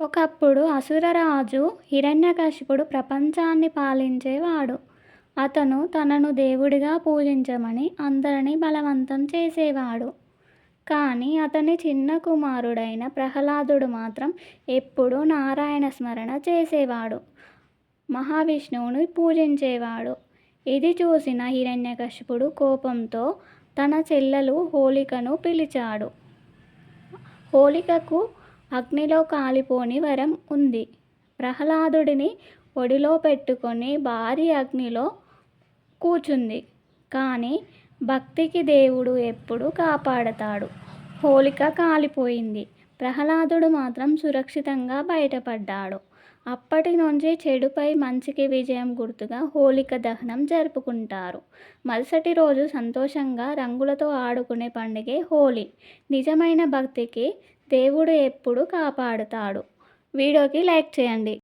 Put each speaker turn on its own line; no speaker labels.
ఒకప్పుడు అసురరాజు హిరణ్యకశిపుడు ప్రపంచాన్ని పాలించేవాడు. అతను తనను దేవుడిగా పూజించమని అందరినీ బలవంతం చేసేవాడు. కానీ అతని చిన్న కుమారుడైన ప్రహ్లాదుడు మాత్రం ఎప్పుడూ నారాయణ స్మరణ చేసేవాడు. మహావిష్ణువుని పూజించేవాడు. ఇది చూసిన హిరణ్యకశిపుడు కోపంతో తన చెల్లెలు హోలికను పిలిచాడు. హోలికకు అగ్నిలో కాలిపోని వరం ఉంది. ప్రహ్లాదుడిని ఒడిలో పెట్టుకొని భారీ అగ్నిలో కూర్చుంది. కానీ భక్తికి దేవుడు ఎప్పుడూ కాపాడతాడు. హోలిక కాలిపోయింది. ప్రహ్లాదుడు మాత్రం సురక్షితంగా బయటపడ్డాడు. అప్పటి నుంచి చెడుపై మంచికి విజయం గుర్తుగా హోలిక దహనం జరుపుకుంటారు. మరుసటి రోజు సంతోషంగా రంగులతో ఆడుకునే పండుగే హోలీ. నిజమైన భక్తికి దేవుడు ఎప్పుడూ కాపాడుతాడు. వీడియోకి లైక్ చేయండి.